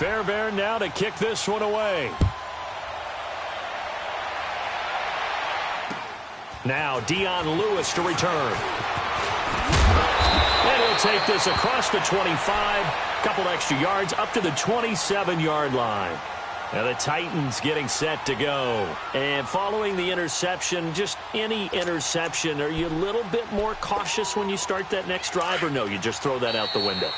Fairbairn now to kick this one away. Now Dion Lewis to return. And he'll take this across the 25. Couple extra yards up to the 27-yard line. Now the Titans getting set to go. And following the interception, just any interception, are you a little bit more cautious when you start that next drive, or no, you just throw that out the window?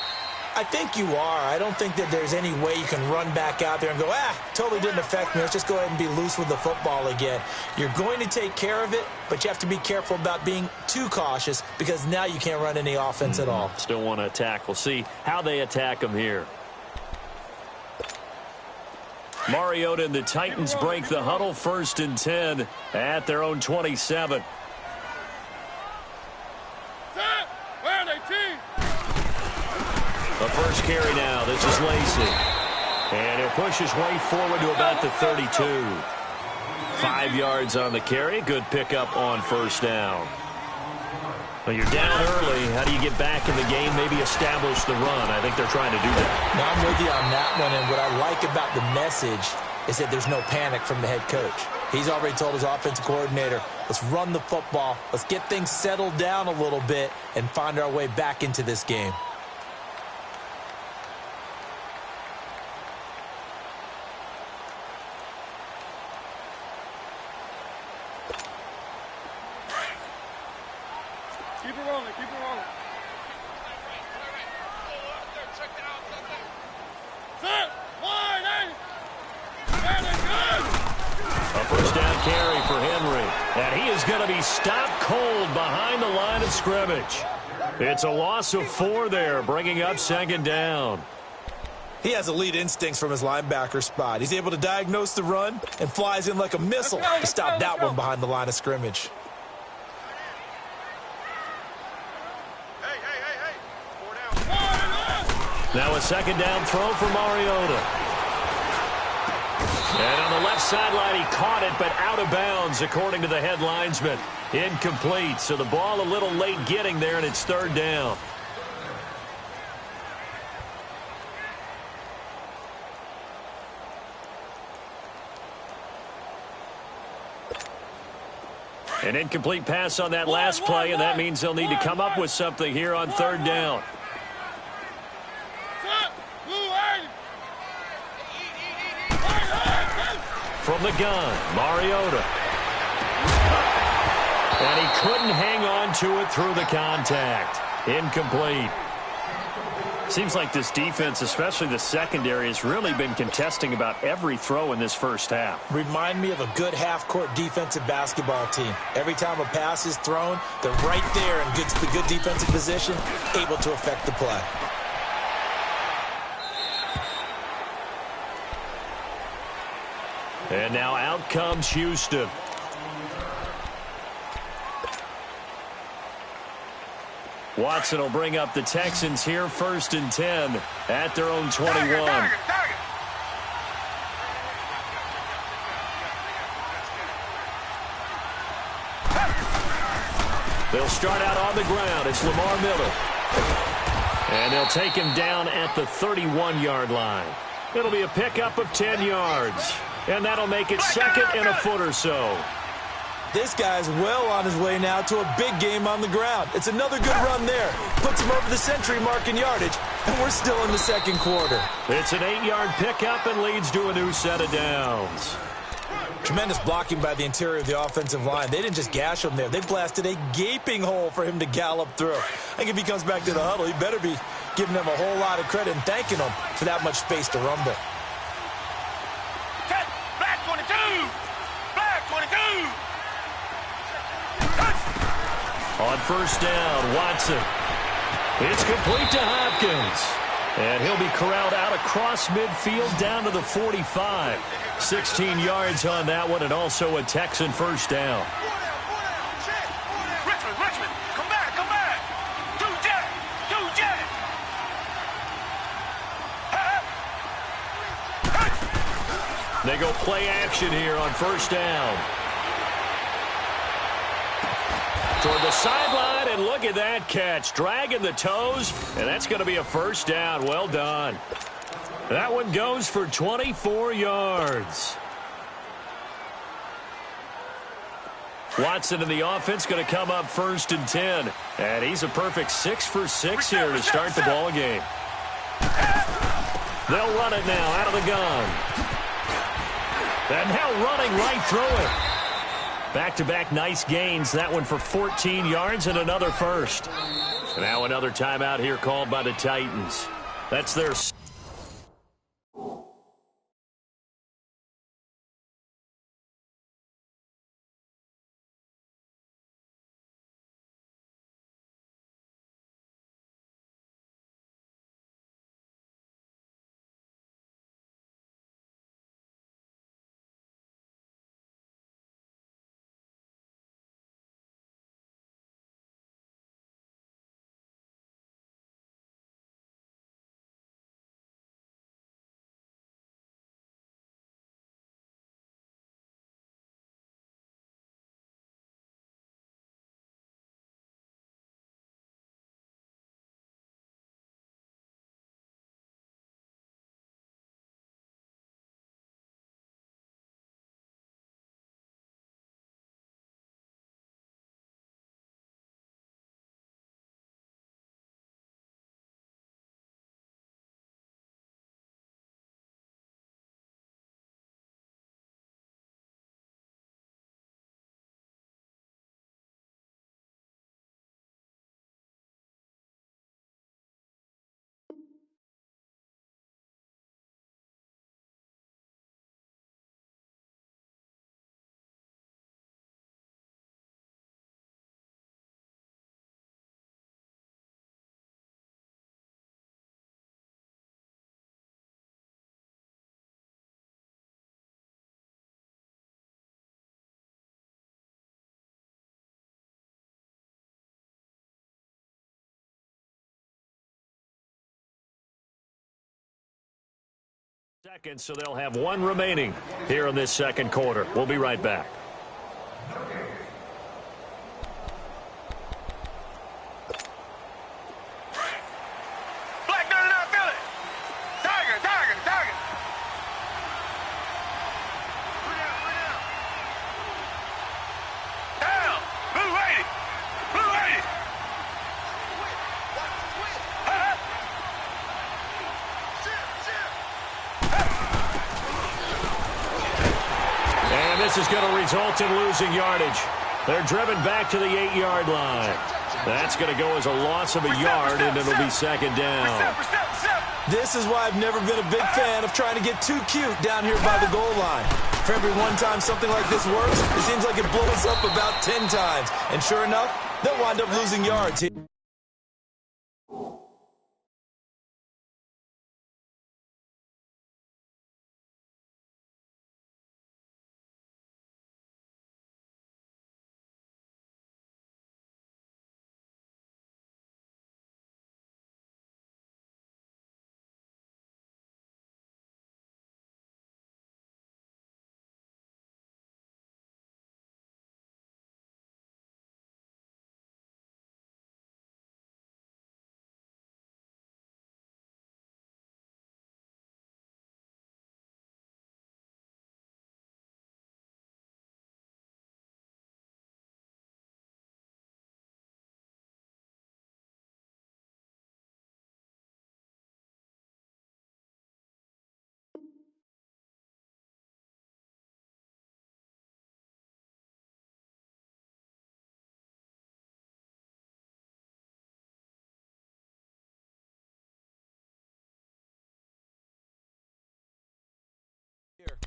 I think you are. I don't think that there's any way you can run back out there and go, totally didn't affect me. Let's just go ahead and be loose with the football again. You're going to take care of it, but you have to be careful about being too cautious because now you can't run any offense at all. Still want to attack. We'll see how they attack them here. Mariota and the Titans break the huddle, 1st and 10 at their own 27. The first carry now. This is Lacy. And he'll push his way forward to about the 32. 5 yards on the carry. Good pickup on 1st down. Well, you're down early. How do you get back in the game, maybe establish the run? I think they're trying to do that. Now, I'm with you on that one, and what I like about the message is that there's no panic from the head coach. He's already told his offensive coordinator, let's run the football, let's get things settled down a little bit and find our way back into this game. Keep it rolling, keep it rolling. Set, wide, a 1st down carry for Henry. And he is going to be stopped cold behind the line of scrimmage. It's a loss of 4 there, bringing up 2nd down. He has elite instincts from his linebacker spot. He's able to diagnose the run and flies in like a missile to stop that one behind the line of scrimmage. Now a 2nd down throw for Mariota. And on the left sideline, he caught it, but out of bounds, according to the head linesman. Incomplete, so the ball a little late getting there, and it's 3rd down. An incomplete pass on that last play, and that means they'll need to come up with something here on 3rd down. From the gun, Mariota. And he couldn't hang on to it through the contact. Incomplete. Seems like this defense, especially the secondary, has really been contesting about every throw in this first half. Remind me of a good half-court defensive basketball team. Every time a pass is thrown, they're right there in good defensive position, able to affect the play. And now out comes Houston. Watson will bring up the Texans here, 1st and 10 at their own 21. They'll start out on the ground. It's Lamar Miller. And they'll take him down at the 31-yard line. It'll be a pickup of 10 yards. And that'll make it 2nd and a foot or so. This guy's well on his way now to a big game on the ground. It's another good run there. Puts him over the century mark in yardage, and we're still in the 2nd quarter. It's an 8-yard pickup and leads to a new set of downs. Tremendous blocking by the interior of the offensive line. They didn't just gash him there. They blasted a gaping hole for him to gallop through. I think if he comes back to the huddle, he better be giving them a whole lot of credit and thanking them for that much space to rumble. Black 22! Black 22! On 1st down, Watson. It's complete to Hopkins. And he'll be corralled out across midfield down to the 45. 16 yards on that one, and also a Texan 1st down. Richmond, come back, come back! Two jet! They go play action here on 1st down. Toward the sideline, and look at that catch. Dragging the toes, and that's going to be a 1st down. Well done. That one goes for 24 yards. Watson in the offense going to come up 1st and 10. And he's a perfect 6 for 6 here to start the ball game. They'll run it now out of the gun. And now running right through it. Back-to-back nice gains. That one for 14 yards and another first. Now another timeout here called by the Titans. That's their... seconds, so they'll have one remaining here in this second quarter. We'll be right back. Black dirty out Philly. Tiger, tiger, tiger. Down. Blue 80. Blue 80. And this is going to result in losing yardage. They're driven back to the 8-yard line. That's going to go as a loss of a yard, and it'll be second down. This is why I've never been a big fan of trying to get too cute down here by the goal line. For every one time something like this works, it seems like it blows up about 10 times. And sure enough, they'll wind up losing yards here.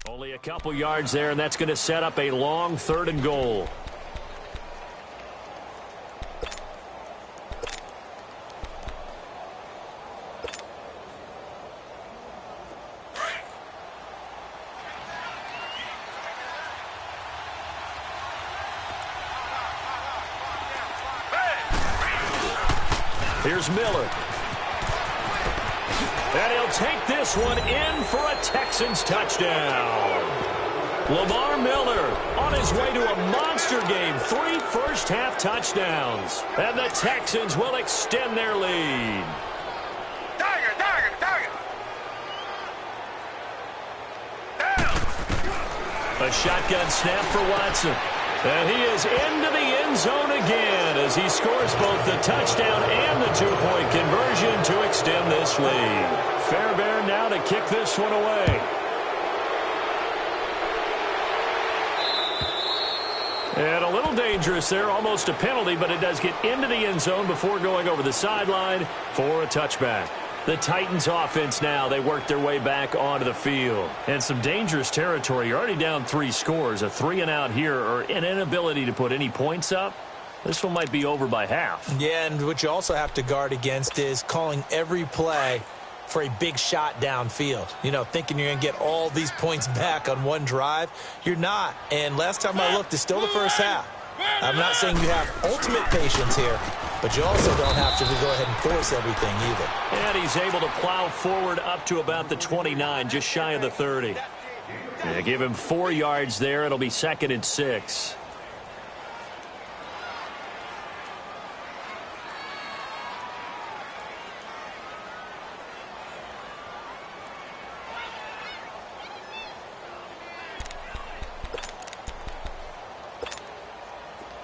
Only a couple yards there, and that's going to set up a long 3rd and goal. Here's Miller. And he'll take this one in for a Texans touchdown. Lamar Miller on his way to a monster game. 3 first-half touchdowns. And the Texans will extend their lead. Tiger, tiger, tiger. A shotgun snap for Watson. And he is into the end zone again as he scores both the touchdown and the two-point conversion to extend this lead. Fairbairn now to kick this one away. And a little dangerous there, almost a penalty, but it does get into the end zone before going over the sideline for a touchback. The Titans offense now, they work their way back onto the field. And some dangerous territory. You're already down 3 scores. A 3-and-out here or an inability to put any points up. This one might be over by half. Yeah, and what you also have to guard against is calling every play for a big shot downfield. You know, thinking you're going to get all these points back on one drive. You're not. And last time I looked, it's still the first half. I'm not saying you have ultimate patience here, but you also don't have to go ahead and force everything either. And he's able to plow forward up to about the 29, just shy of the 30. Yeah, give him 4 yards there. It'll be 2nd and 6.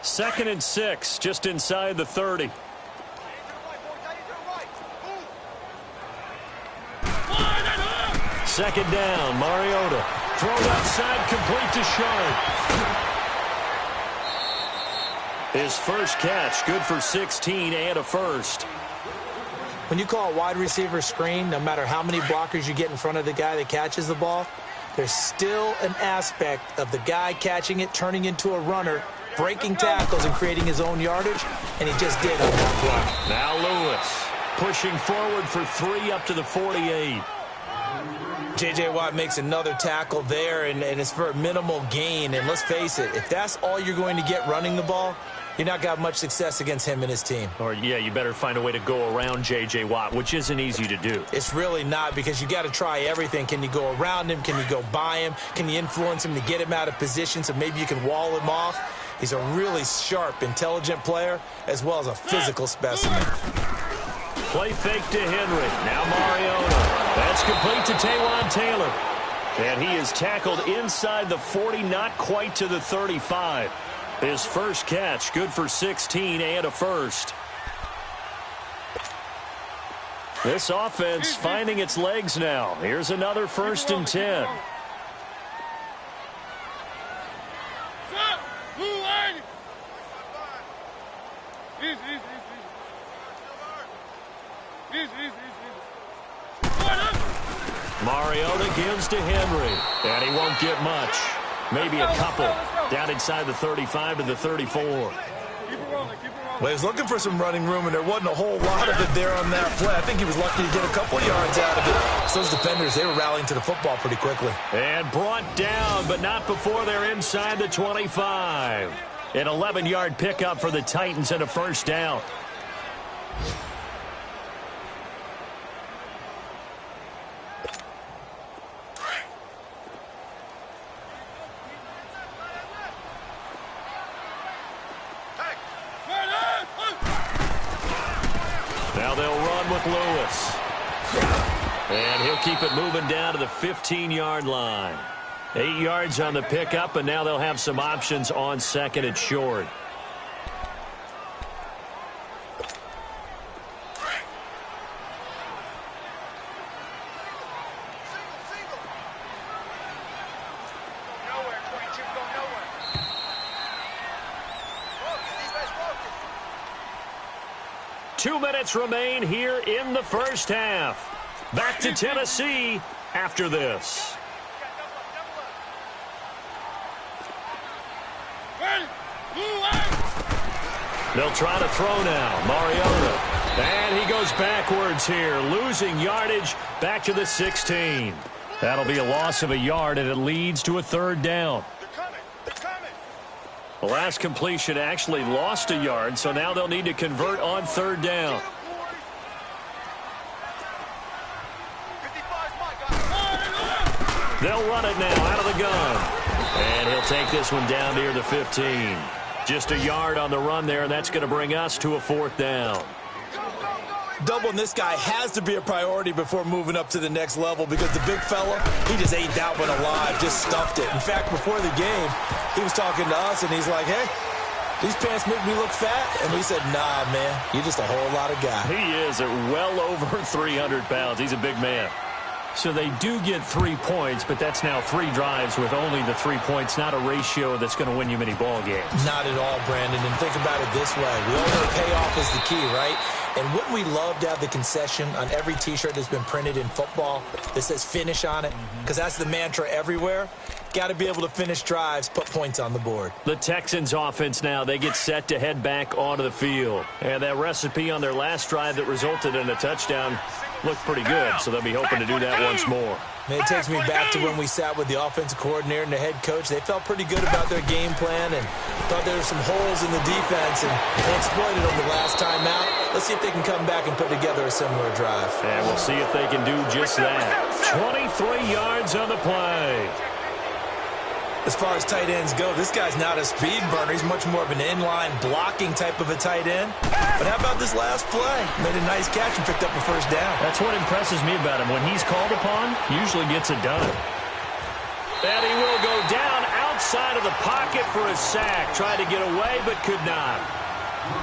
Second and 6, just inside the 30. Second down, Mariota. Thrown outside, complete to Sharp. His first catch, good for 16 and a first. When you call a wide receiver screen, no matter how many blockers you get in front of the guy that catches the ball, there's still an aspect of the guy catching it, turning into a runner, breaking tackles and creating his own yardage, and he just did on that play. Now Lewis pushing forward for 3 up to the 48. J.J. Watt makes another tackle there, and it's for a minimal gain. And let's face it, if that's all you're going to get running the ball, you're not going to have much success against him and his team. Or, yeah, you better find a way to go around J.J. Watt, which isn't easy to do. It's really not, because you got to try everything. Can you go around him? Can you go by him? Can you influence him to get him out of position so maybe you can wall him off? He's a really sharp, intelligent player, as well as a physical specimen. Play fake to Henry. Now Mariota. That's complete to Taywan Taylor. And he is tackled inside the 40, not quite to the 35. His first catch, good for 16 and a first. This offense finding its legs now. Here's another 1st and 10. Mariota gives to Henry, and he won't get much. Maybe a couple down inside the 35 to the 34. Well, he was looking for some running room, and there wasn't a whole lot of it there on that play. I think he was lucky to get a couple yards out of it. So those defenders, they were rallying to the football pretty quickly. And brought down, but not before they're inside the 25. An 11-yard pickup for the Titans and a first down. Now they'll run with Lewis. And he'll keep it moving down to the 15-yard line. 8 yards on the pickup, and now they'll have some options on 2nd and short. Two minutes remain here in the first half. Back to Tennessee after this. They'll try to throw now. Mariota. And he goes backwards here, losing yardage back to the 16. That'll be a loss of a yard, and it leads to a 3rd down. The last completion actually lost a yard, so now they'll need to convert on 3rd down. They'll run it now out of the gun. And he'll take this one down near the 15. Just a yard on the run there, and that's going to bring us to a 4th down. doubling this guy has to be a priority before moving up to the next level because the big fella, he just ate that one alive, just stuffed it. In fact, before the game, he was talking to us, and he's like, hey, these pants make me look fat? And we said, nah, man, you're just a whole lot of guy. He is at well over 300 pounds. He's a big man. So they do get 3 points, but that's now 3 drives with only the 3 points, not a ratio that's going to win you many ball games. Not at all, Brandon. And think about it this way. We all know payoff is the key, right? And wouldn't we love to have the concession on every T-shirt that's been printed in football that says finish on it? Because that's the mantra everywhere. Got to be able to finish drives, put points on the board. The Texans offense now, they get set to head back onto the field. And that recipe on their last drive that resulted in a touchdown looked pretty good, so they'll be hoping to do that once more. And it takes me back to when we sat with the offensive coordinator and the head coach. They felt pretty good about their game plan and thought there were some holes in the defense, and they exploited them the last time out. Let's see if they can come back and put together a similar drive. And we'll see if they can do just that. 23 yards on the play. As far as tight ends go, this guy's not a speed burner. He's much more of an inline blocking type of a tight end. But how about this last play? Made a nice catch and picked up a first down. That's what impresses me about him. When he's called upon, usually gets it done. And he will go down outside of the pocket for a sack. Tried to get away, but could not.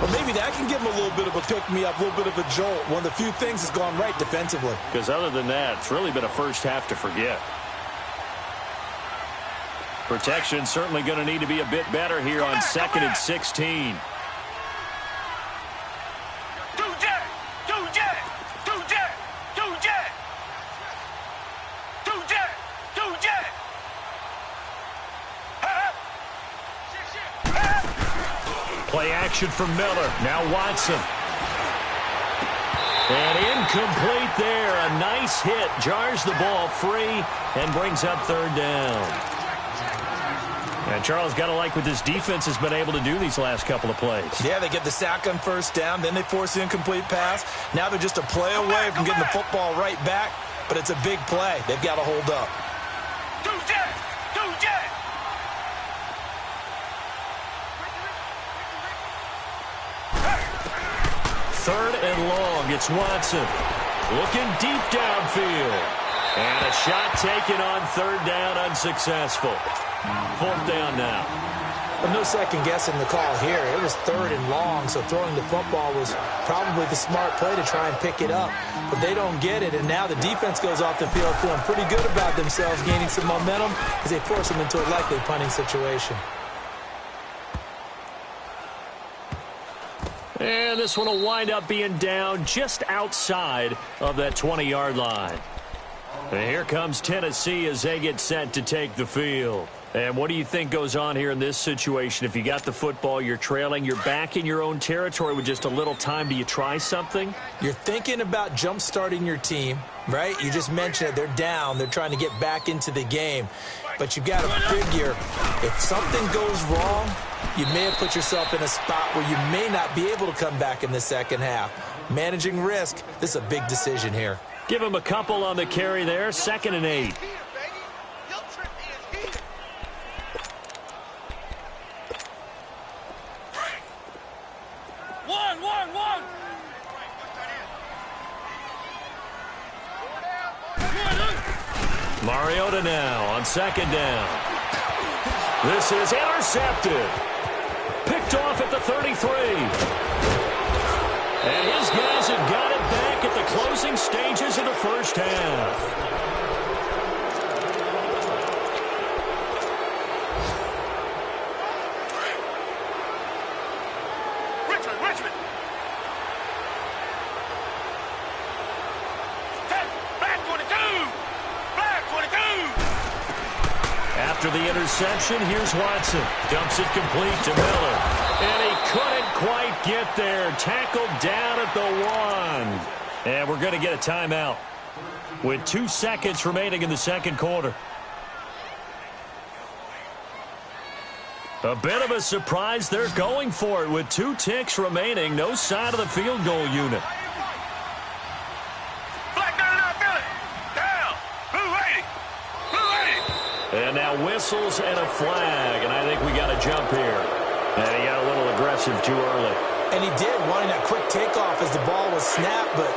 Well, maybe that can give him a little bit of a pick-me-up, a little bit of a jolt. One of the few things that's gone right defensively. Because other than that, it's really been a first half to forget. Protection certainly going to need to be a bit better here on 2nd and 16. Play action from Miller. Now Watson. And incomplete there. A nice hit. Jars the ball free and brings up 3rd down. And Charles, got to like what this defense has been able to do these last couple of plays. Yeah, they get the sack on 1st down, then they force the incomplete pass. Now they're just a play away from getting the football right back, but it's a big play. They've got to hold up. 3rd and long. It's Watson. Looking deep downfield. And a shot taken on 3rd down, unsuccessful. 4th down now. Well, no second guessing the call here. It was 3rd and long, so throwing the football was probably the smart play to try and pick it up. But they don't get it, and now the defense goes off the field feeling pretty good about themselves, gaining some momentum as they force them into a likely punting situation. And this one will wind up being down just outside of that 20-yard line. And here comes Tennessee as they get set to take the field. And what do you think goes on here in this situation? If you got the football, you're trailing, you're back in your own territory with just a little time. Do you try something? You're thinking about jump-starting your team, right? You just mentioned it. They're down. They're trying to get back into the game. But you've got to figure if something goes wrong, you may have put yourself in a spot where you may not be able to come back in the second half. Managing risk, this is a big decision here. Give him a couple on the carry there. 2nd and 8. One. Mariota now on 2nd down. This is intercepted. Picked off at the 33. And his guys have got it back at the closing stages of the first half. Richmond. Black 22. After the interception, here's Watson. Dumps it complete to Miller. And he couldn't quite get there. Tackled down at the 1. And we're going to get a timeout with 2 seconds remaining in the second quarter. A bit of a surprise. They're going for it with 2 ticks remaining. No sign of the field goal unit. And now whistles and a flag, and I think we got a jump here. And he got a little aggressive too early. And he did, wanting that quick takeoff as the ball was snapped, but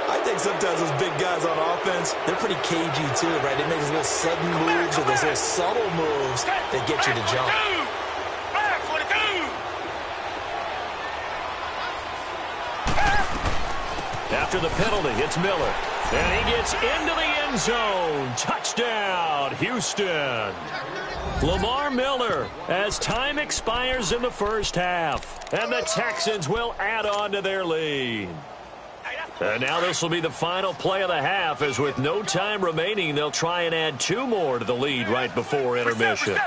I think sometimes those big guys on offense, they're pretty cagey too, right? They make those little sudden moves or those little subtle moves that get you to jump. After the penalty, it's Miller. And he gets into the end zone. Touchdown, Houston. Lamar Miller as time expires in the first half. And the Texans will add on to their lead. And now this will be the final play of the half, as with no time remaining, they'll try and add 2 more to the lead right before intermission.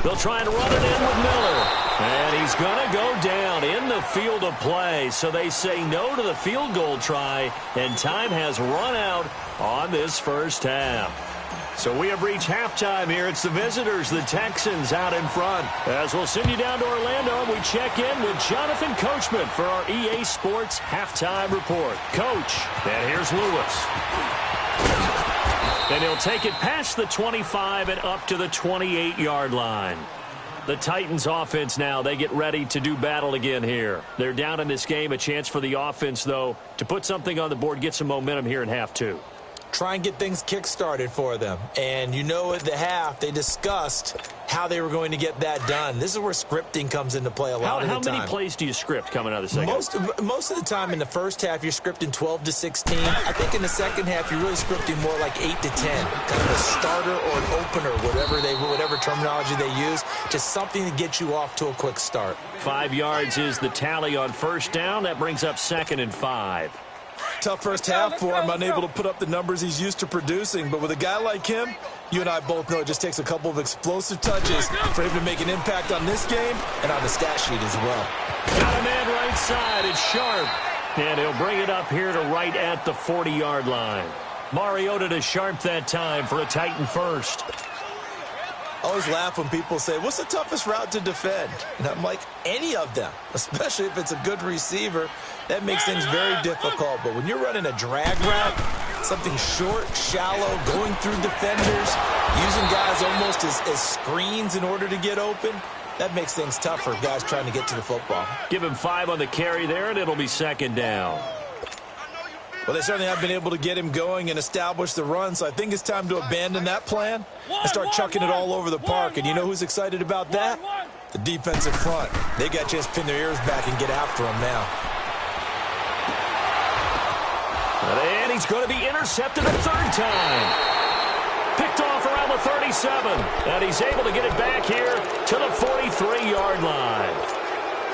They'll try and run it in with Miller. And he's going to go down in the field of play. So they say no to the field goal try, and time has run out on this first half. So we have reached halftime here. It's the visitors, the Texans, out in front. As we'll send you down to Orlando, and we check in with Jonathan Coachman for our EA Sports Halftime Report. Coach, and here's Lewis. And he'll take it past the 25 and up to the 28-yard line. The Titans offense now, they get ready to do battle again here. They're down in this game. A chance for the offense, though, to put something on the board, get some momentum here in half 2. Try and get things kick-started for them. And you know at the half, they discussed how they were going to get that done. This is where scripting comes into play a lot of the time. How many plays do you script coming out of the second? Most of the time in the first half, you're scripting 12 to 16. I think in the second half, you're really scripting more like 8 to 10. Kind of a starter or an opener, whatever terminology they use. Just something to get you off to a quick start. 5 yards is the tally on first down. That brings up 2nd and 5. Tough first half for him, unable to put up the numbers he's used to producing. But with a guy like him, you and I both know it just takes a couple of explosive touches for him to make an impact on this game and on the stat sheet as well. Got a man right side. It's Sharp. And he'll bring it up here to right at the 40-yard line. Mariota to Sharp that time for a Titan first. I always laugh when people say, what's the toughest route to defend? And I'm like, any of them, especially if it's a good receiver. That makes things very difficult. But when you're running a drag route, something short, shallow, going through defenders, using guys almost as screens in order to get open, that makes things tough for guys trying to get to the football. Give him 5 on the carry there, and it'll be 2nd down. Well, they certainly have been able to get him going and establish the run, so I think it's time to abandon that plan and start chucking it all over the park. And you know who's excited about that? The defensive front. They got a chance to pin their ears back and get after him now. And he's going to be intercepted a 3rd time. Picked off around the 37. And he's able to get it back here to the 43-yard line.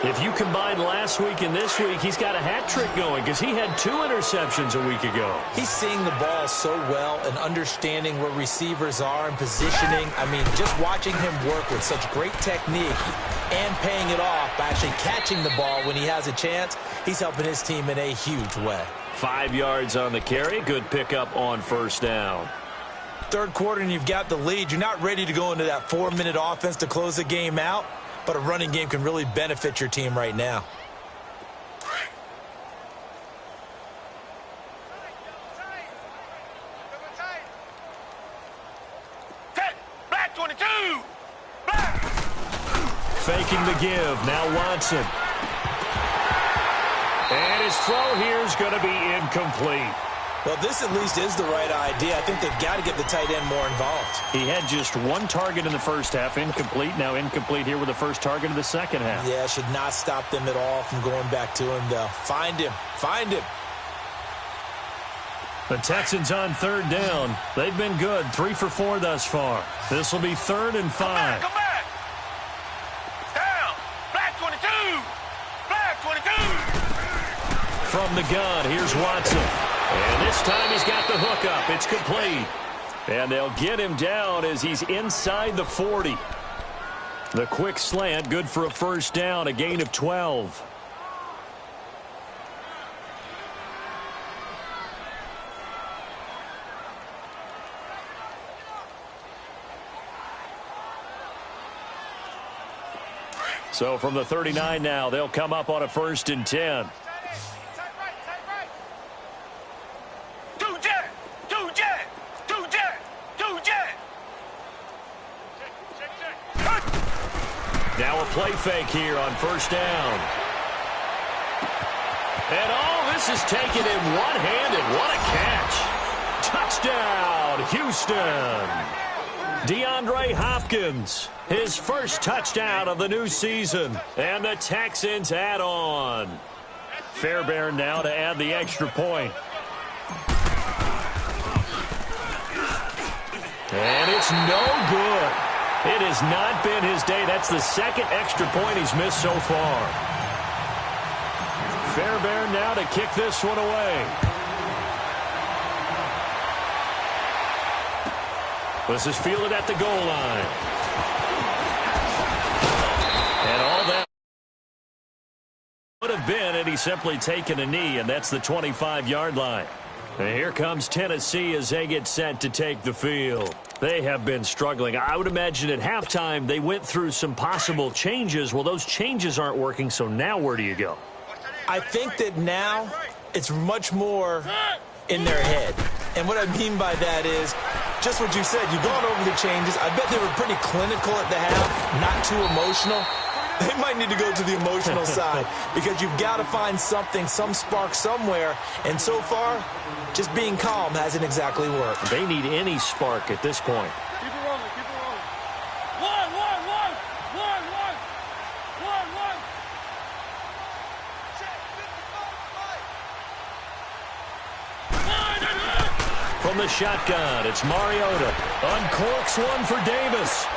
If you combine last week and this week, he's got a hat trick going because he had 2 interceptions a week ago. He's seeing the ball so well and understanding where receivers are and positioning. I mean, just watching him work with such great technique and paying it off by actually catching the ball when he has a chance, he's helping his team in a huge way. 5 yards on the carry. Good pickup on first down. Third quarter and you've got the lead. You're not ready to go into that 4-minute offense to close the game out. But a running game can really benefit your team right now. Black 22! Black! Faking the give. Now Watson. And his throw here is going to be incomplete. Well, this at least is the right idea. I think they've got to get the tight end more involved. He had just 1 target in the first half, incomplete. Now incomplete here with the first target of the second half. Yeah, should not stop them at all from going back to him, though. Find him. Find him. The Texans on 3rd down. They've been good, 3 for 4 thus far. This will be 3rd and 5. Come back! Down! Black 22! Black 22! From the gun, here's Watson. And this time he's got the hook up. It's complete. And they'll get him down as he's inside the 40. The quick slant, good for a first down, a gain of 12. So from the 39 now, they'll come up on a 1st and 10. Now a play fake here on first down. And all this is taken in one-handed. What a catch. Touchdown, Houston. DeAndre Hopkins, his first touchdown of the new season. And the Texans add on. Fairbairn now to add the extra point. And it's no good. It has not been his day. That's the second extra point he's missed so far. Fairbairn now to kick this one away. This is fielded at the goal line. And all that would have been had he simply taken a knee, and that's the 25-yard line. And here comes Tennessee as they get set to take the field. They have been struggling. I would imagine at halftime they went through some possible changes. Well, those changes aren't working, so now where do you go? I think that now it's much more in their head. And what I mean by that is just what you said. You've gone over the changes. I bet they were pretty clinical at the half, not too emotional. They might need to go to the emotional side because you've got to find something, some spark somewhere. And so far, just being calm hasn't exactly worked. They need any spark at this point. Keep it rolling, keep it rolling. One. From the shotgun, it's Mariota. Uncorks one for Davis.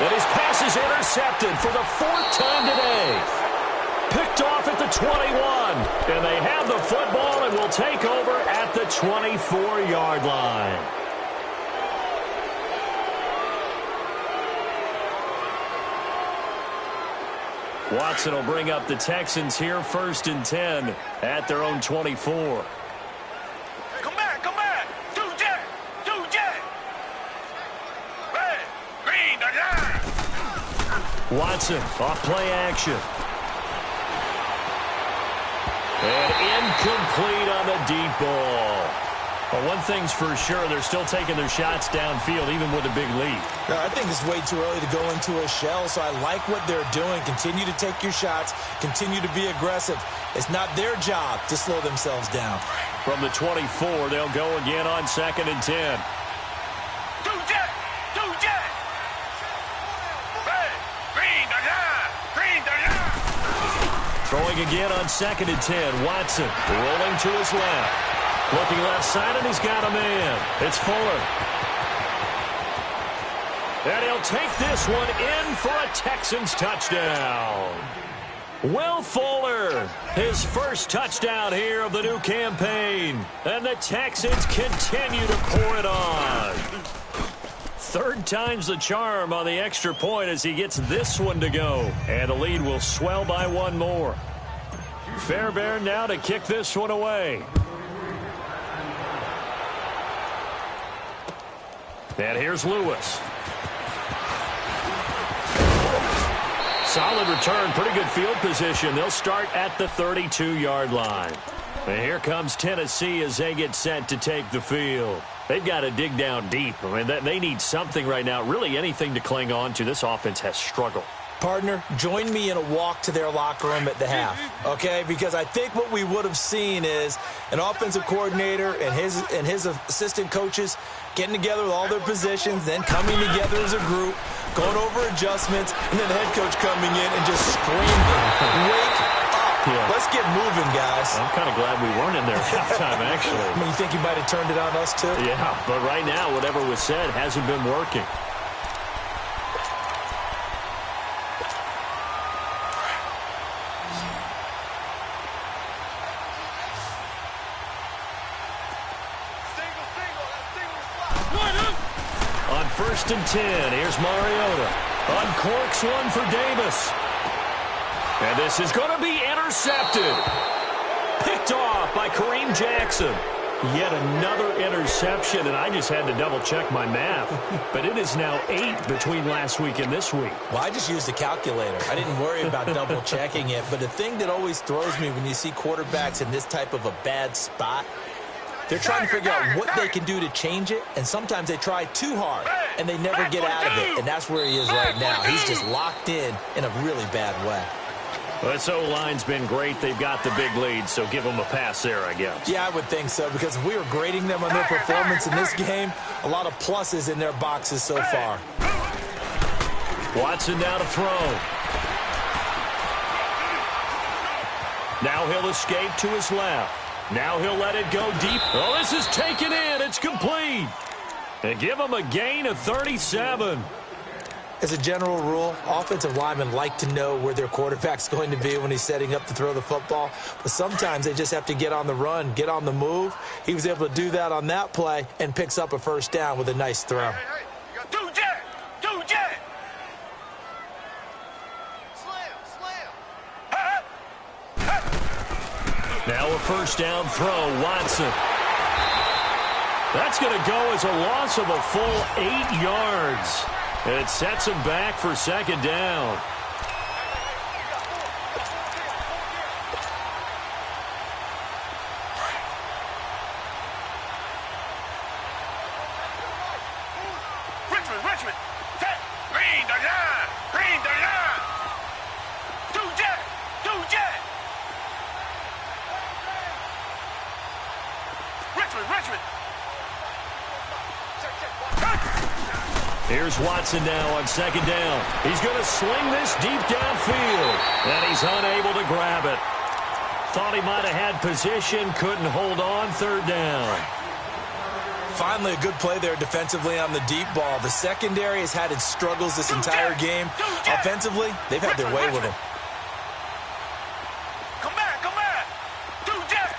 And his pass is intercepted for the fourth time today. Picked off at the 21. And they have the football and will take over at the 24-yard line. Watson will bring up the Texans here, 1st and 10 at their own 24. Come back. Do that. Red, green, the line. Watson off play action. And incomplete on the deep ball. Well, one thing's for sure, they're still taking their shots downfield, even with a big lead. No, I think it's way too early to go into a shell, so I like what they're doing. Continue to take your shots. Continue to be aggressive. It's not their job to slow themselves down. From the 24, they'll go again on 2nd and 10. Do that. Red, green, the line. Throwing again on 2nd and 10. Watson rolling to his left. Looking left side, and he's got a man. It's Fuller. And he'll take this one in for a Texans touchdown. Will Fuller, his first touchdown here of the new campaign. And the Texans continue to pour it on. Third time's the charm on the extra point as he gets this one to go. And the lead will swell by one more. Fairbairn now to kick this one away. And here's Lewis. Solid return, pretty good field position. They'll start at the 32-yard line. And here comes Tennessee as they get set to take the field. They've got to dig down deep. I mean, they need something right now, really anything to cling on to. This offense has struggled. Partner, join me in a walk to their locker room at the half, okay? Because I think what we would have seen is an offensive coordinator and his assistant coaches getting together with all their positions, then coming together as a group, going over adjustments, and then the head coach coming in and just screaming, wake up. Yeah. Let's get moving, guys. I'm kind of glad we weren't in there at halftime, actually. I mean, you think you might have turned it on us, too? Yeah, but right now, whatever was said hasn't been working. On 1st and 10, here's Mariota. Uncorks one for Davis. And this is going to be intercepted. Picked off by Kareem Jackson. Yet another interception, and I just had to double-check my math. But it is now 8 between last week and this week. Well, I just used the calculator. I didn't worry about double-checking it. But the thing that always throws me when you see quarterbacks in this type of a bad spot, they're trying to figure out what they can do to change it, and sometimes they try too hard, and they never get out of it, and that's where he is right now. He's just locked in a really bad way. This O-line's been great. They've got the big lead, so give them a pass there, I guess. Yeah, I would think so, because if we were grading them on their performance in this game, a lot of pluses in their boxes so far. Watson now to throw. Now he'll escape to his left. Now he'll let it go deep. Oh, this is taken in. It's complete. And give him a gain of 37. As a general rule, offensive linemen like to know where their quarterback's going to be when he's setting up to throw the football. But sometimes they just have to get on the run, get on the move. He was able to do that on that play and picks up a first down with a nice throw. Do jet! Do jet! Now a first down throw, Watson. That's going to go as a loss of a full 8 yards. It sets him back for second down. Richmond! Set! Green the line! Green the line! Do jet! Do jet! Richmond! Here's Watson now on second down. He's going to sling this deep downfield, and he's unable to grab it. Thought he might have had position, couldn't hold on, third down. Finally, a good play there defensively on the deep ball. The secondary has had its struggles this entire game. Offensively, they've had their way with him. Come back! Do jet!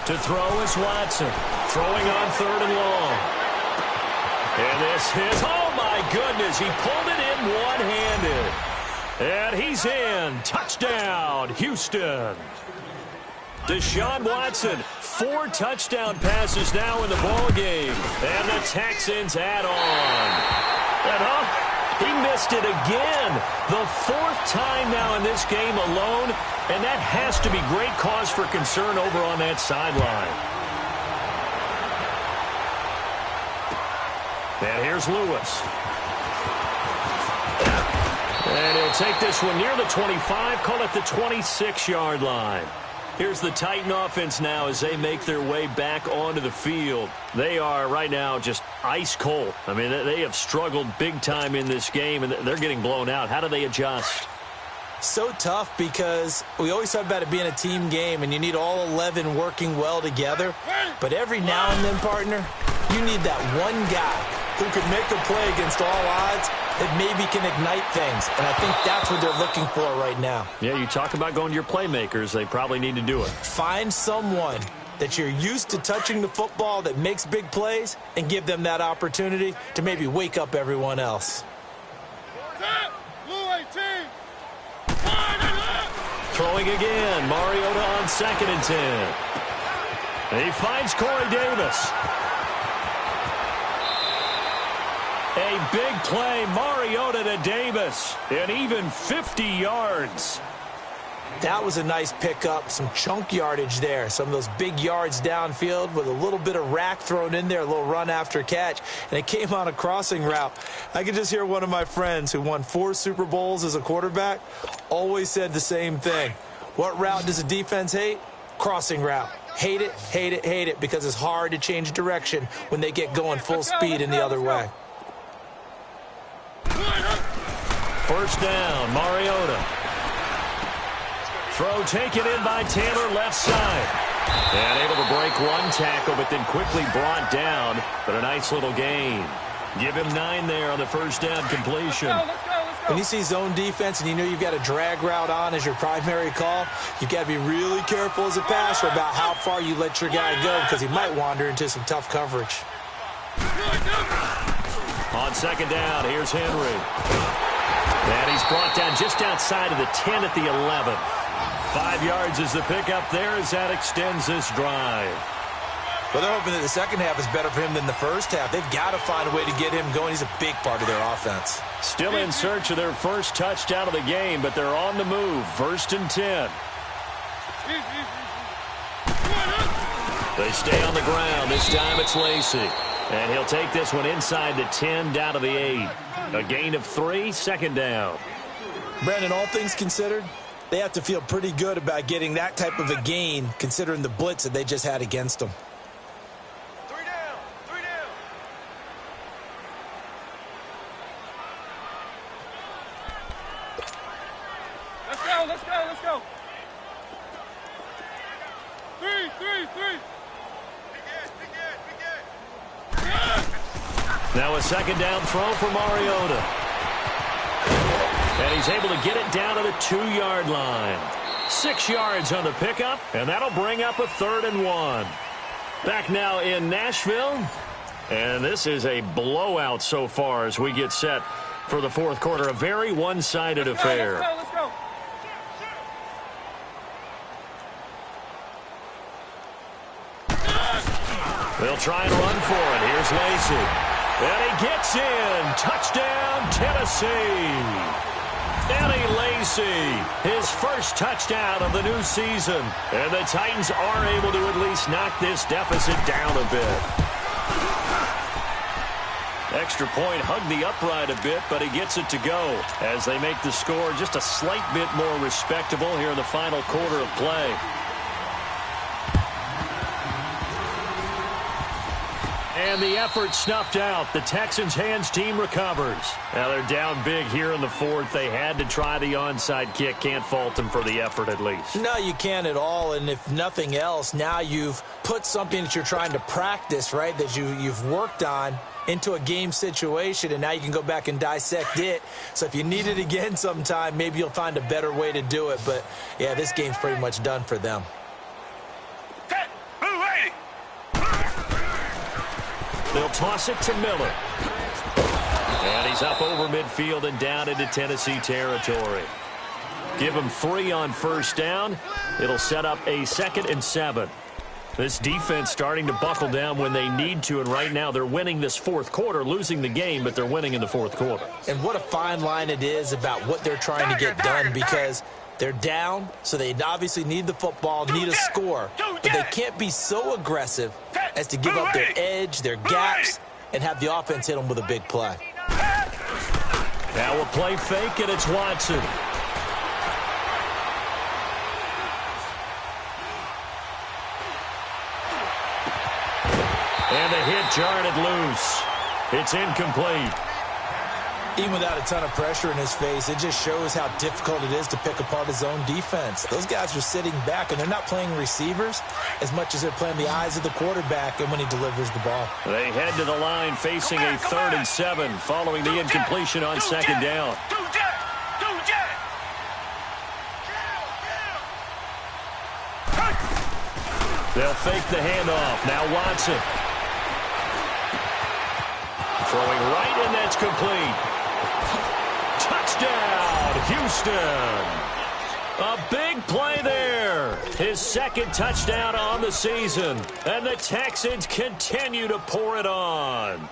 To throw is Watson, throwing on third and long. And this is, oh my goodness, he pulled it in one-handed. And he's in. Touchdown, Houston. Deshaun Watson, 4 touchdown passes now in the ballgame. And the Texans add on. And he missed it again. The 4th time now in this game alone. And that has to be great cause for concern over on that sideline. And here's Lewis. And he'll take this one near the 25, call it the 26-yard line. Here's the Titan offense now as they make their way back onto the field. They are right now just ice cold. I mean, they have struggled big time in this game, and they're getting blown out. How do they adjust? So tough because we always talk about it being a team game, and you need all 11 working well together. But every now and then, partner, you need that one guy who can make a play against all odds that maybe can ignite things. And I think that's what they're looking for right now. Yeah, you talk about going to your playmakers. They probably need to do it. Find someone that you're used to touching the football that makes big plays and give them that opportunity to maybe wake up everyone else. Throwing again. Mariota on 2nd and 10. And he finds Corey Davis. A big play, Mariota to Davis, and even 50 yards. That was a nice pickup, some chunk yardage there. Some of those big yards downfield with a little bit of rack thrown in there, a little run after catch, and it came on a crossing route. I could just hear one of my friends who won 4 Super Bowls as a quarterback always said the same thing. What route does a defense hate? Crossing route. Hate it, hate it, hate it, because it's hard to change direction when they get going full speed in the other way. First down, Mariota. Throw taken in by Taylor, left side. And able to break one tackle, but then quickly brought down. But a nice little gain. Give him 9 there on the first down completion. Let's go. When you see zone defense and you know you've got a drag route on as your primary call, you've got to be really careful as a passer about how far you let your guy go, because he might wander into some tough coverage. On second down, here's Henry. And he's brought down just outside of the 10 at the 11. 5 yards is the pickup there as that extends this drive. Well, they're hoping that the second half is better for him than the first half. They've got to find a way to get him going. He's a big part of their offense. Still in search of their first touchdown of the game, but they're on the move. 1st and 10. They stay on the ground. This time it's Lacy. And he'll take this one inside the 10, down to the 8. A gain of 3, second down. Brandon, all things considered, they have to feel pretty good about getting that type of a gain, considering the blitz that they just had against them. 3 down. 3 down. Let's go. Let's go. Let's go. 3. Now a second down throw for Mariota. And he's able to get it down to the 2-yard line. 6 yards on the pickup, and that'll bring up a 3rd and 1. Back now in Nashville. And this is a blowout so far as we get set for the fourth quarter. A very one-sided affair. Let's go. They'll try and run for it. Here's Lacy. And he gets in. Touchdown, Tennessee. Eddie Lacy, his first touchdown of the new season. And the Titans are able to at least knock this deficit down a bit. Extra point hugged the upright a bit, but he gets it to go as they make the score just a slight bit more respectable here in the final quarter of play. And the effort snuffed out. The Texans' hands team recovers. Now they're down big here in the fourth. They had to try the onside kick. Can't fault them for the effort at least. No, you can't at all. And if nothing else, now you've put something that you're trying to practice, right, that you've worked on into a game situation, and now you can go back and dissect it. So if you need it again sometime, maybe you'll find a better way to do it. But, yeah, this game's pretty much done for them. They'll toss it to Miller. And he's up over midfield and down into Tennessee territory. Give him 3 on first down. It'll set up a 2nd and 7. This defense starting to buckle down when they need to, and right now they're winning this fourth quarter, losing the game, but they're winning in the fourth quarter. And what a fine line it is about what they're trying to get done, because they're down, so they obviously need the football, need a score, but they can't be so aggressive as to give up their edge, their gaps, and have the offense hit them with a big play. Now we'll play fake, and it's Watson. And the hit jarred it loose. It's incomplete. Even without a ton of pressure in his face, it just shows how difficult it is to pick apart his own defense. Those guys are sitting back, and they're not playing receivers as much as they're playing the eyes of the quarterback and when he delivers the ball. They head to the line facing a 3rd and 7 following the incompletion on second down. They'll fake the handoff. Now Watson. Throwing right, and that's complete. Touchdown, Houston. A big play there. His 2nd touchdown on the season. And the Texans continue to pour it on.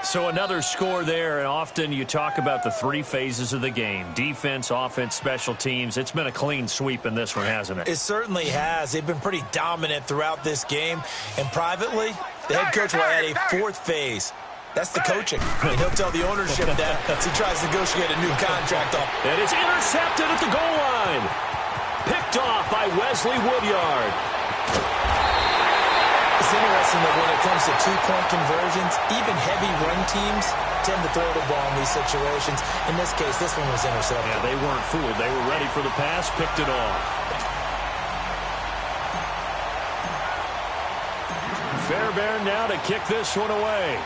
So another score there, and often you talk about the 3 phases of the game. Defense, offense, special teams. It's been a clean sweep in this one, hasn't it? It certainly has. They've been pretty dominant throughout this game. And privately, the head coach will add a 4th phase. That's the coaching. And he'll tell the ownership that as he tries to negotiate a new contract. And it's intercepted at the goal line. Picked off by Wesley Woodyard. It's interesting that when it comes to 2-point conversions, even heavy run teams tend to throw the ball in these situations. In this case, this one was intercepted. Yeah, they weren't fooled. They were ready for the pass, picked it off. Fairbairn now to kick this one away.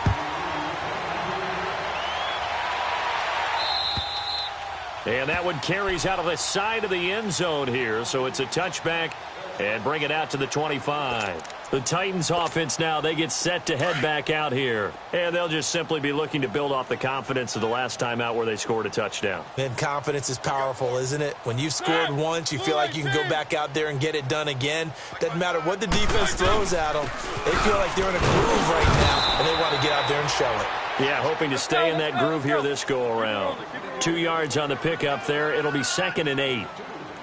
And that one carries out of the side of the end zone here, so it's a touchback and bring it out to the 25. The Titans offense now, they get set to head back out here. And they'll just simply be looking to build off the confidence of the last time out where they scored a touchdown. And confidence is powerful, isn't it? When you've scored once, you feel like you can go back out there and get it done again. Doesn't matter what the defense throws at them. They feel like they're in a groove right now, and they want to get out there and show it. Yeah, hoping to stay in that groove here this go-around. 2 yards on the pickup there. It'll be 2nd and 8.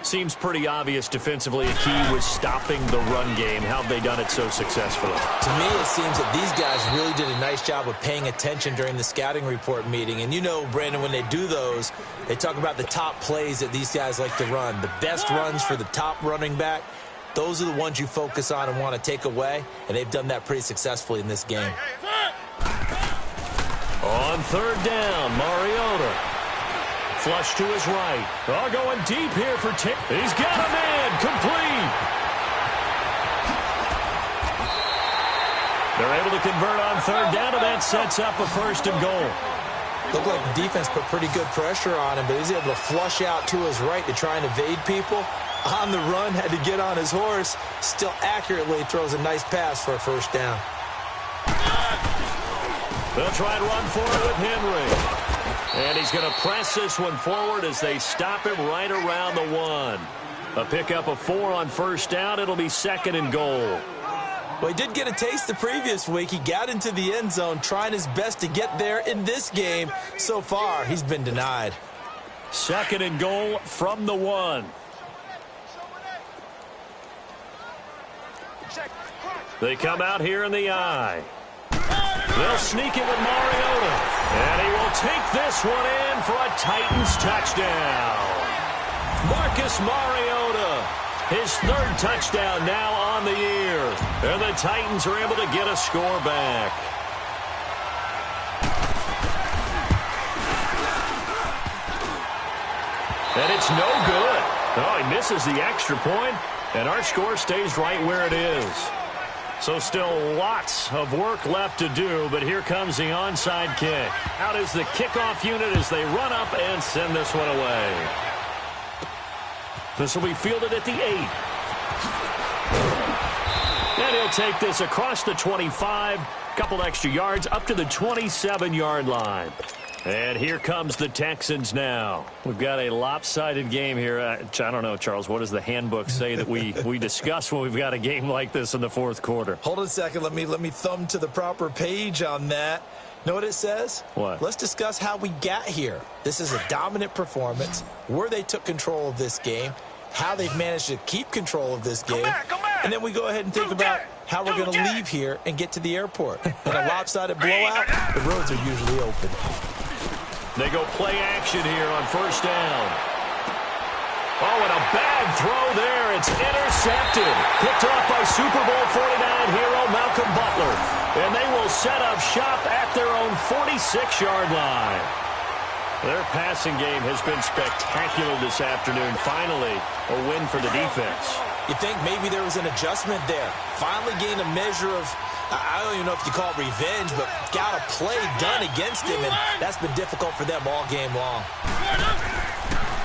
Seems pretty obvious defensively. A key was stopping the run game. How have they done it so successfully? To me, it seems that these guys really did a nice job of paying attention during the scouting report meeting. And you know, Brandon, when they do those, they talk about the top plays that these guys like to run. The best runs for the top running back, those are the ones you focus on and want to take away. And they've done that pretty successfully in this game. On third down, Mariota. Flush to his right. Oh, going deep here for Tick. He's got a man. Complete. They're able to convert on third down, and that sets up a first and goal. Looked like the defense put pretty good pressure on him, but he's able to flush out to his right to try and evade people. On the run, had to get on his horse. Still accurately throws a nice pass for a first down. They'll try and run for it with Henry. And he's going to press this one forward as they stop him right around the 1. A pickup of 4 on first down. It'll be second and goal. Well, he did get a taste the previous week. He got into the end zone trying his best to get there in this game. So far, he's been denied. Second and goal from the 1. They come out here in the I. They'll sneak it with Mariota. And he will take this one in for a Titans touchdown. Marcus Mariota, his third touchdown now on the year. And the Titans are able to get a score back. And it's no good. Oh, he misses the extra point, and our score stays right where it is. So still lots of work left to do, but here comes the onside kick. Out is the kickoff unit as they run up and send this one away. This will be fielded at the 8. And he'll take this across the 25, couple extra yards up to the 27-yard line. And here comes the Texans now. We've got a lopsided game here. I don't know, Charles, what does the handbook say that we discuss when we've got a game like this in the fourth quarter? Hold on a second. Let me thumb to the proper page on that. Know what it says? What? Let's discuss how we got here. This is a dominant performance, where they took control of this game, how they've managed to keep control of this game, and then we go ahead and think about how we're going to leave here and get to the airport. In a lopsided blowout, the roads are usually open. They go play action here on first down. Oh, and a bad throw there. It's intercepted. Picked off by Super Bowl 49 hero Malcolm Butler. And they will set up shop at their own 46-yard line. Their passing game has been spectacular this afternoon. Finally, a win for the defense. You think maybe there was an adjustment there. Finally gained a measure of, I don't even know if you call it revenge, but got a play done against him, and that's been difficult for them all game long.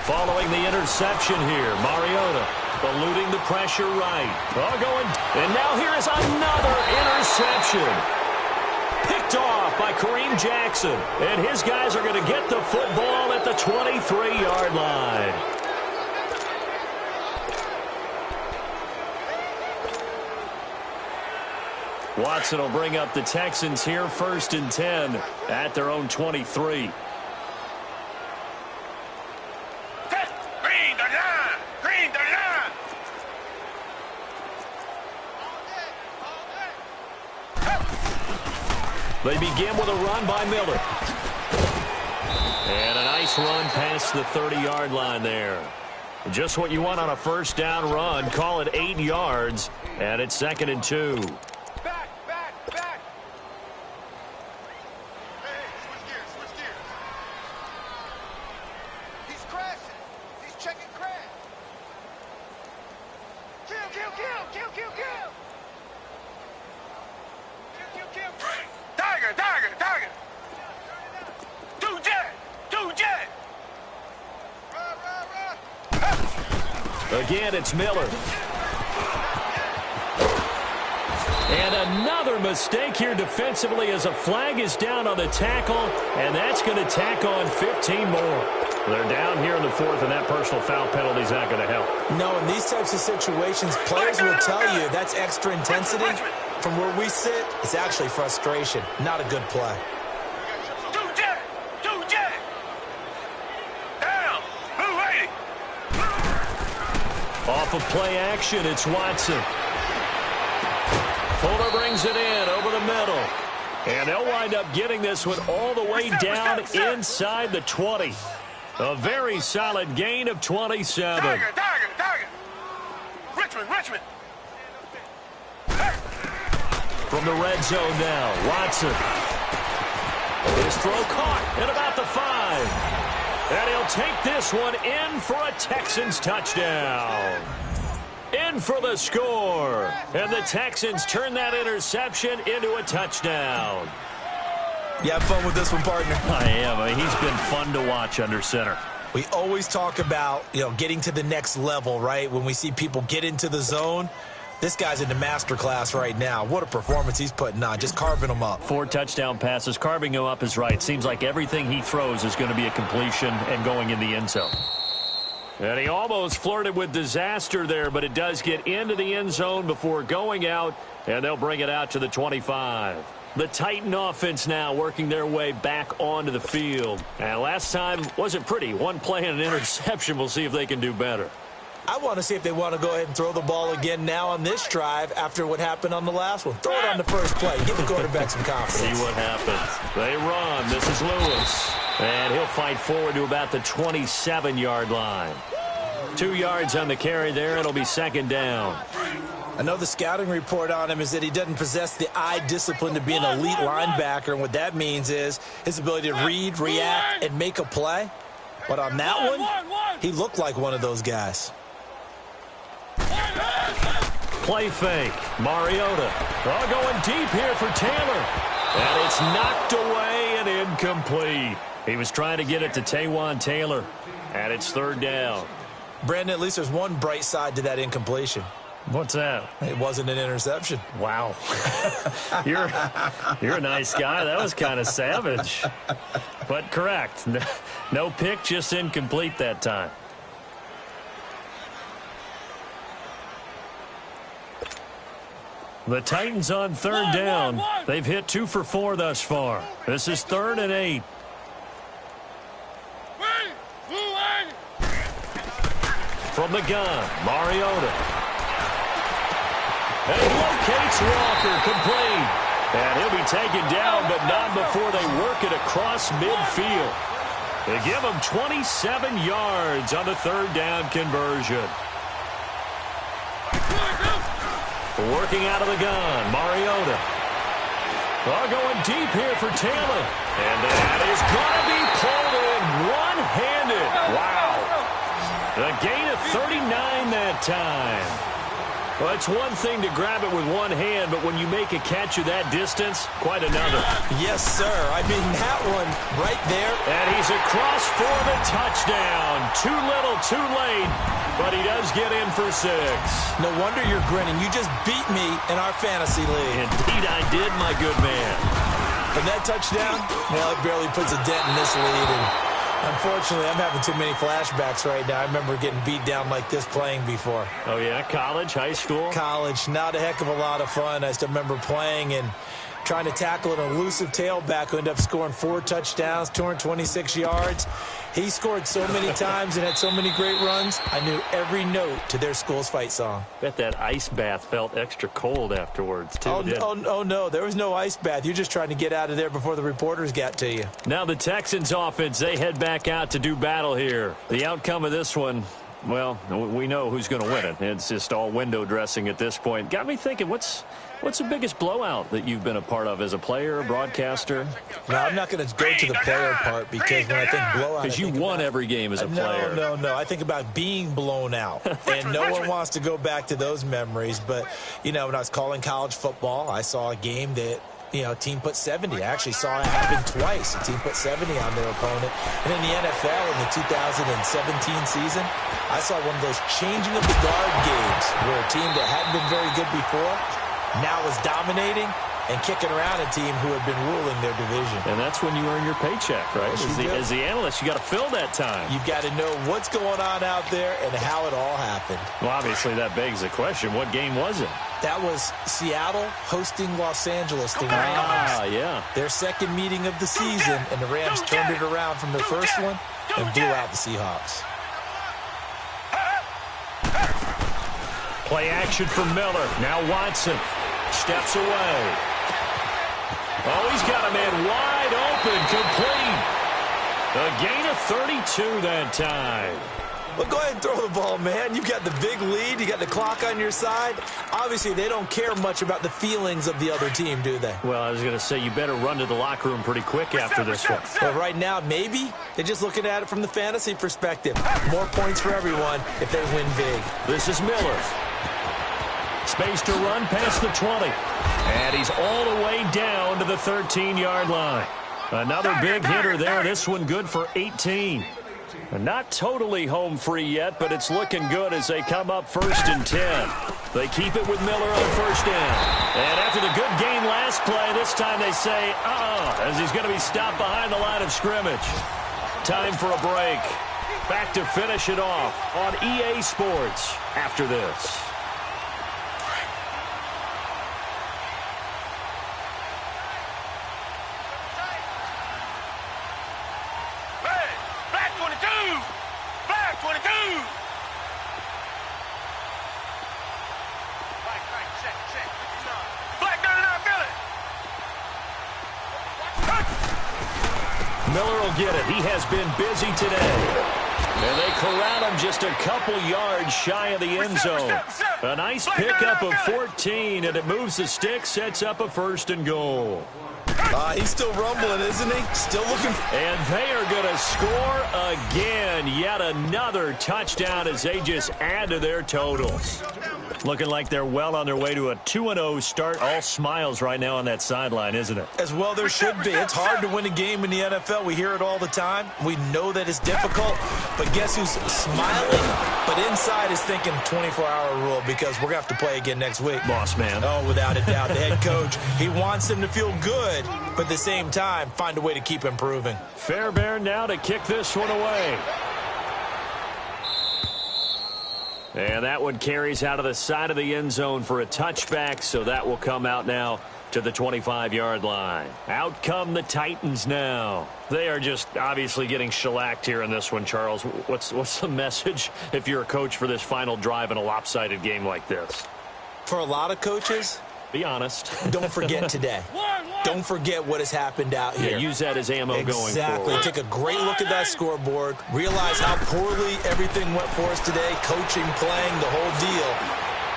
Following the interception here, Mariota eluding the pressure right. Oh, going, and now here is another interception. Picked off by Kareem Jackson, and his guys are going to get the football at the 23-yard line. Watson will bring up the Texans here, 1st and 10 at their own 23. Green the line! Green the line! They begin with a run by Miller. And a nice run past the 30-yard line there. Just what you want on a first down run. Call it 8 yards, and it's 2nd and 2. Back! Hey, switch gears. He's crashing. He's checking crash. Kill. Tiger. Two jet. Run. Again, it's Miller. And another mistake here defensively as a flag is down on the tackle, and that's going to tack on 15 more. They're down here in the 4th, and that personal foul penalty is not going to help. No, in these types of situations, players will tell you that's extra intensity. From where we sit, it's actually frustration, not a good play. Two jet. Down. Who waiting? Off of play action, it's Watson. Fuller brings it in over the middle. And they'll wind up getting this one all the way down inside the 20. A very solid gain of 27. Target. Richmond. From the red zone now, Watson. His throw caught at about the 5. And he'll take this one in for a Texans touchdown. In for the score. And the Texans turn that interception into a touchdown. You have fun with this one, partner? I am. I mean, he's been fun to watch under center. We always talk about, getting to the next level, right? When we see people get into the zone, this guy's in the master class right now. What a performance he's putting on, just carving them up. 4 touchdown passes. Carving him up is right. Seems like everything he throws is going to be a completion and going in the end zone. And he almost flirted with disaster there, but it does get into the end zone before going out, and they'll bring it out to the 25. The Titan offense now working their way back onto the field. And last time wasn't pretty. One play and an interception. We'll see if they can do better. I want to see if they want to go ahead and throw the ball again now on this drive after what happened on the last one. Throw it on the first play. Give the quarterback some confidence. See what happens. They run. This is Lewis. And he'll fight forward to about the 27-yard line. 2 yards on the carry there. It'll be second down. I know the scouting report on him is that he doesn't possess the eye discipline to be an elite linebacker. And what that means is his ability to read, react, and make a play. But on that one, he looked like one of those guys. Play fake. Mariota. Going deep here for Taylor. And it's knocked away and incomplete. He was trying to get it to Taywan Taylor. And it's third down. Brandon, at least there's one bright side to that incompletion. What's that? It wasn't an interception. Wow. You're a nice guy. That was kind of savage. But correct. No pick, just incomplete that time. The Titans on third down. They've hit 2 for 4 thus far. This is 3rd and 8. From the gun, Mariota. And he locates Walker, complete. And he'll be taken down, but not before they work it across midfield. They give him 27 yards on the third down conversion. Working out of the gun, Mariota. Going deep here for Taylor. And that is going to be pulled in one-handed. Wow. A gain of 39 that time. Well, it's one thing to grab it with one hand, but when you make a catch of that distance, quite another. Yes, sir. I mean, that one right there. And he's across for the touchdown. Too little, too late, but he does get in for 6. No wonder you're grinning. You just beat me in our fantasy league. Indeed I did, my good man. And that touchdown, well, it barely puts a dent in this lead. And unfortunately, I'm having too many flashbacks right now. I remember getting beat down like this playing before. Oh, yeah? College, high school? College. Not a heck of a lot of fun. I still remember playing and trying to tackle an elusive tailback who ended up scoring 4 touchdowns, 226 yards. He scored so many times and had so many great runs, I knew every note to their school's fight song. Bet that ice bath felt extra cold afterwards, too. Oh, no, there was no ice bath. You're just trying to get out of there before the reporters got to you. Now the Texans offense, they head back out to do battle here. The outcome of this one, well, we know who's going to win it. It's just all window dressing at this point. Got me thinking, what's the biggest blowout that you've been a part of as a player, a broadcaster? No, I'm not going to go to the player part because when I think blowout, because you won every game as a player. No. I think about being blown out, and no one wants to go back to those memories. But, when I was calling college football, I saw a game that, a team put 70. I actually saw it happen twice. A team put 70 on their opponent. And in the NFL in the 2017 season, I saw one of those changing of the guard games where a team that hadn't been very good before now is dominating and kicking around a team who had been ruling their division. And that's when you earn your paycheck, right? As the analyst, you got to fill that time. You've got to know what's going on out there and how it all happened. Well, obviously that begs the question, what game was it? That was Seattle hosting Los Angeles, the Rams. Yeah. Their second meeting of the season, and the Rams turned it around from their first one and blew out the Seahawks. Play action for Miller. Now Watson steps away. Oh, he's got a man wide open, complete. A gain of 32 that time. Well, go ahead and throw the ball, man. You've got the big lead. You got the clock on your side. Obviously, they don't care much about the feelings of the other team, do they? Well, I was going to say, you better run to the locker room pretty quick after this one. Well, right now, maybe. They're just looking at it from the fantasy perspective. More points for everyone if they win big. This is Miller. Space to run past the 20. And he's all the way down to the 13-yard line. Another big hitter there. This one good for 18. Not totally home free yet, but it's looking good as they come up 1st and 10. They keep it with Miller on 1st down. And after the good game last play, this time they say, as he's going to be stopped behind the line of scrimmage. Time for a break. Back to finish it off on EA Sports after this. Miller will get it. He has been busy today. And they corral him just a couple yards shy of the end zone. A nice pickup of 14, and it moves the stick, sets up a 1st and goal. He's still rumbling, isn't he? Still looking. And they are going to score again. Yet another touchdown as they just add to their totals. Looking like they're well on their way to a 2-0 start. All smiles right now on that sideline, isn't it? As well there should be. It's hard to win a game in the NFL. We hear it all the time. We know that it's difficult. But guess who's smiling? But inside is thinking 24-hour rule because we're going to have to play again next week. Boss man. Oh, without a doubt. The head coach, he wants them to feel good, but at the same time, find a way to keep improving. Fairbairn now to kick this one away. And that one carries out of the side of the end zone for a touchback, so that will come out now to the 25-yard line. Out come the Titans now. They are just obviously getting shellacked here in this one, Charles. What's the message if you're a coach for this final drive in a lopsided game like this? For a lot of coaches, be honest. Don't forget today. Don't forget what has happened out here. Yeah, use that as ammo going forward. Exactly. Take a great look at that scoreboard. Realize how poorly everything went for us today. Coaching, playing, the whole deal.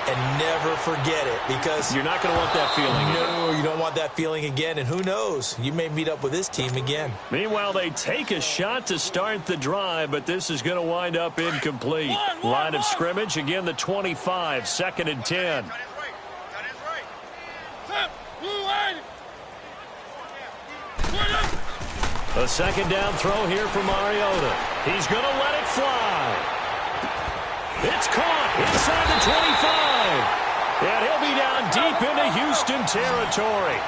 And never forget it because you're not going to want that feeling. No, you don't want that feeling again. And who knows? You may meet up with this team again. Meanwhile, they take a shot to start the drive, but this is going to wind up incomplete. Line of scrimmage, again the 25, 2nd and 10. A 2nd down throw here for Mariota. He's going to let it fly. It's caught inside the 25. And he'll be down deep into Houston territory.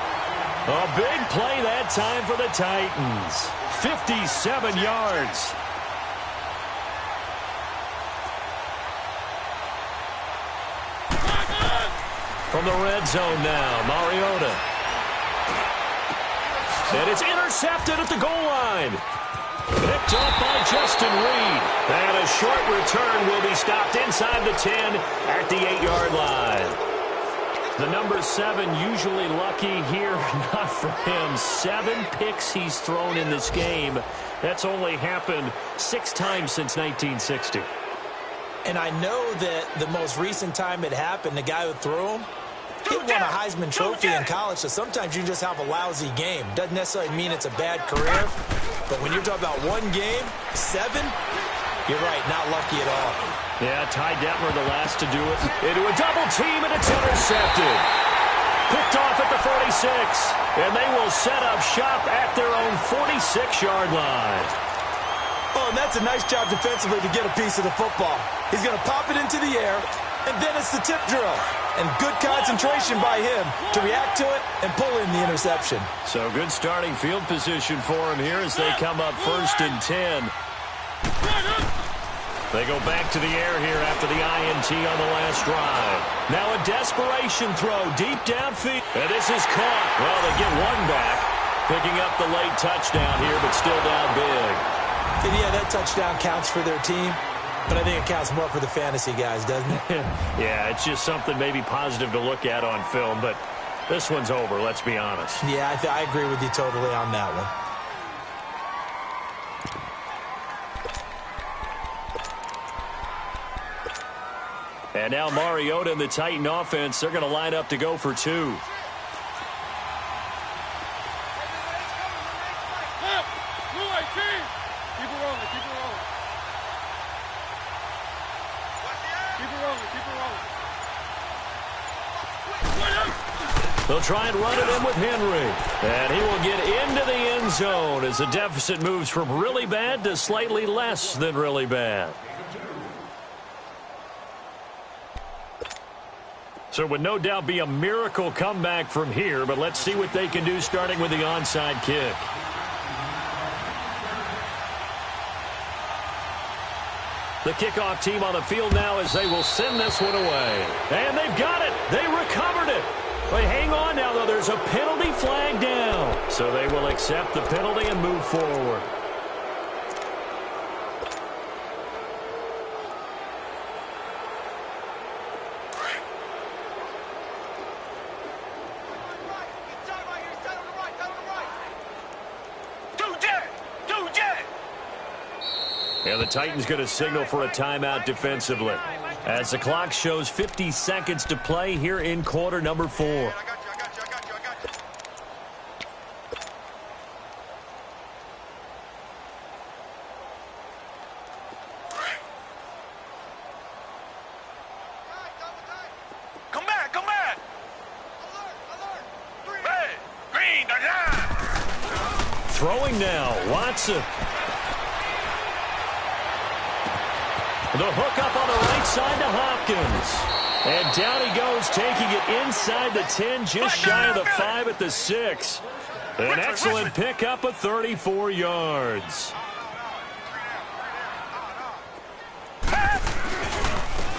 A big play that time for the Titans. 57 yards. From the red zone now, Mariota. And it's intercepted at the goal line. Picked up by Justin Reed. And a short return will be stopped inside the 10 at the 8-yard line. The number 7 usually lucky here, not for him. 7 picks he's thrown in this game. That's only happened 6 times since 1960. And I know that the most recent time it happened, the guy who threw him, he won a Heisman Trophy in college, so sometimes you just have a lousy game. Doesn't necessarily mean it's a bad career, but when you're talking about one game, 7, you're right, not lucky at all. Yeah, Ty Detmer the last to do it. Into a double team, and it's intercepted. Picked off at the 46, and they will set up shop at their own 46-yard line. Oh, and that's a nice job defensively to get a piece of the football. He's going to pop it into the air, and then it's the tip drill. And good concentration by him to react to it and pull in the interception. So good starting field position for him here as they come up 1st and 10. They go back to the air here after the INT on the last drive. Now a desperation throw deep downfield. And this is caught. Well, they get one back. Picking up the late touchdown here, but still down big. And yeah, that touchdown counts for their team. But I think it counts more for the fantasy guys, doesn't it? Yeah, it's just something maybe positive to look at on film, but this one's over, let's be honest. Yeah, I agree with you totally on that one. And now Mariota and the Titan offense, they're going to line up to go for two. They'll try and run it in with Henry. And he will get into the end zone as the deficit moves from really bad to slightly less than really bad. So it would no doubt be a miracle comeback from here, but let's see what they can do starting with the onside kick. The kickoff team on the field now as they will send this one away. And they've got it. They recovered it. But hang on now, though. There's a penalty flag down. So they will accept the penalty and move forward. And the Titans going to signal for a timeout defensively as the clock shows 50 seconds to play here in quarter number 4. Come back, come back. Red, green, Throwing now, Watson. The hook up on the right side to Hopkins. And down he goes, taking it inside the 10, just shy of the 5 at the 6. An excellent pickup of 34 yards.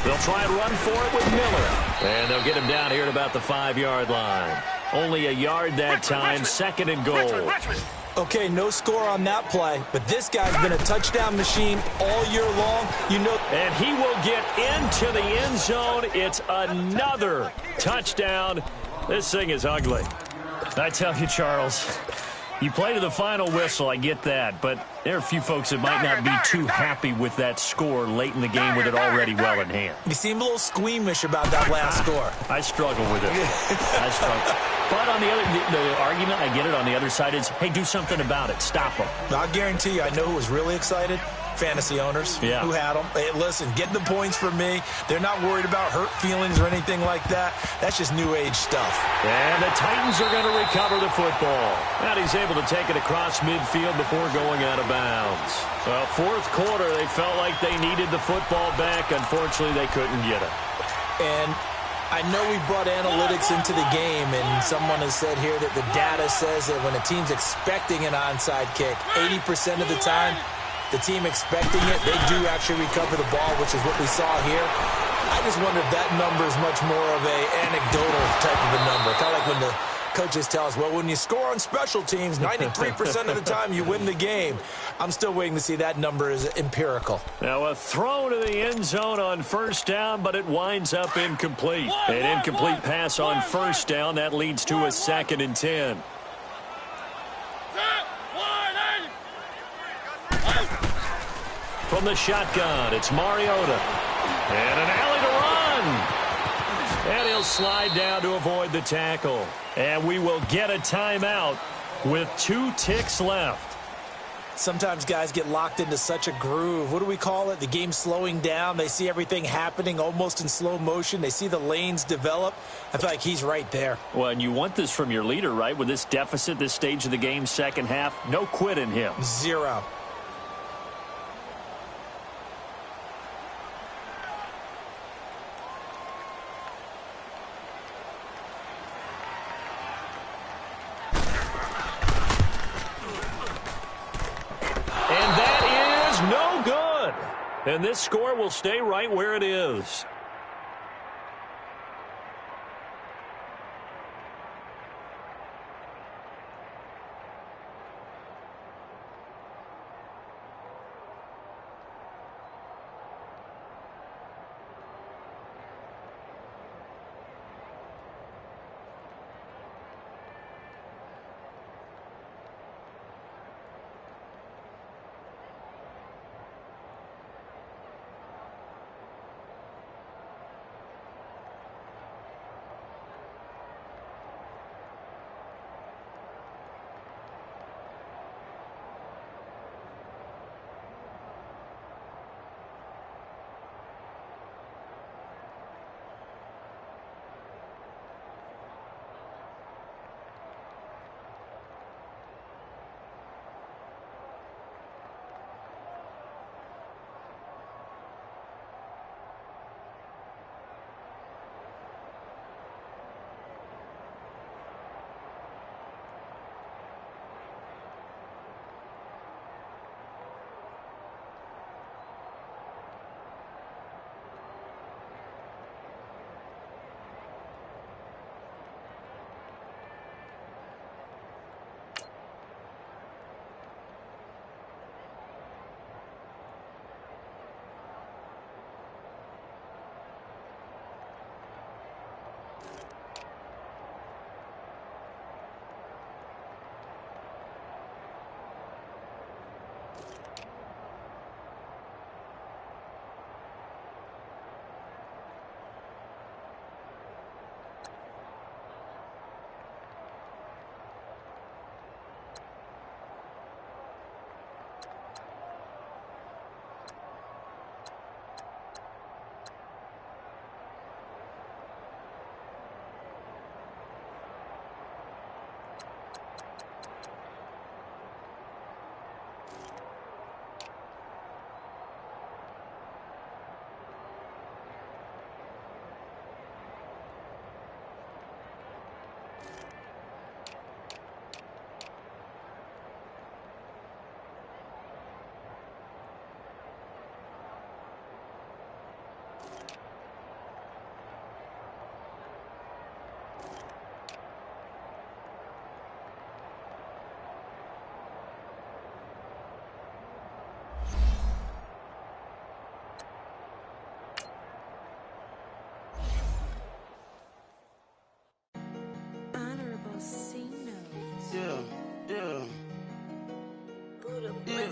They'll try and run for it with Miller. And they'll get him down here at about the 5-yard line. Only a yard that time, second and goal. Okay, no score on that play, but this guy's been a touchdown machine all year long. You know, and he will get into the end zone. It's another touchdown. This thing is ugly. I tell you, Charles, you play to the final whistle, I get that, but there are a few folks that might not be too happy with that score late in the game with it already well in hand. You seem a little squeamish about that last score. I struggle with it. I struggle. But on the argument, I get it, on the other side is, hey, do something about it. Stop them. I'll guarantee you, I know who was really excited. Fantasy owners who had them. Hey, listen, get the points for me. They're not worried about hurt feelings or anything like that. That's just new age stuff. And the Titans are going to recover the football. And he's able to take it across midfield before going out of bounds. Well, fourth quarter, they felt like they needed the football back. Unfortunately, they couldn't get it. And I know we brought analytics into the game, and someone has said here that the data says that when a team's expecting an onside kick, 80% of the time, the team expecting it, they do actually recover the ball, which is what we saw here. I just wonder if that number is much more of a anecdotal type of a number. Kind of like when the coaches tell us, well, when you score on special teams, 93% of the time you win the game. I'm still waiting to see that number is empirical. Now a throw to the end zone on first down, but it winds up incomplete. An incomplete pass on first down. That leads to a 2nd and 10. From the shotgun, it's Mariota. And an alley to run. And he'll slide down to avoid the tackle. And we will get a timeout with 2 ticks left. Sometimes guys get locked into such a groove. What do we call it? The game slowing down. They see everything happening almost in slow motion. They see the lanes develop. I feel like he's right there. Well, and you want this from your leader, right? With this deficit, this stage of the game, second half, no quit in him. 0. And this score will stay right where it is. Yeah, yeah. Yeah.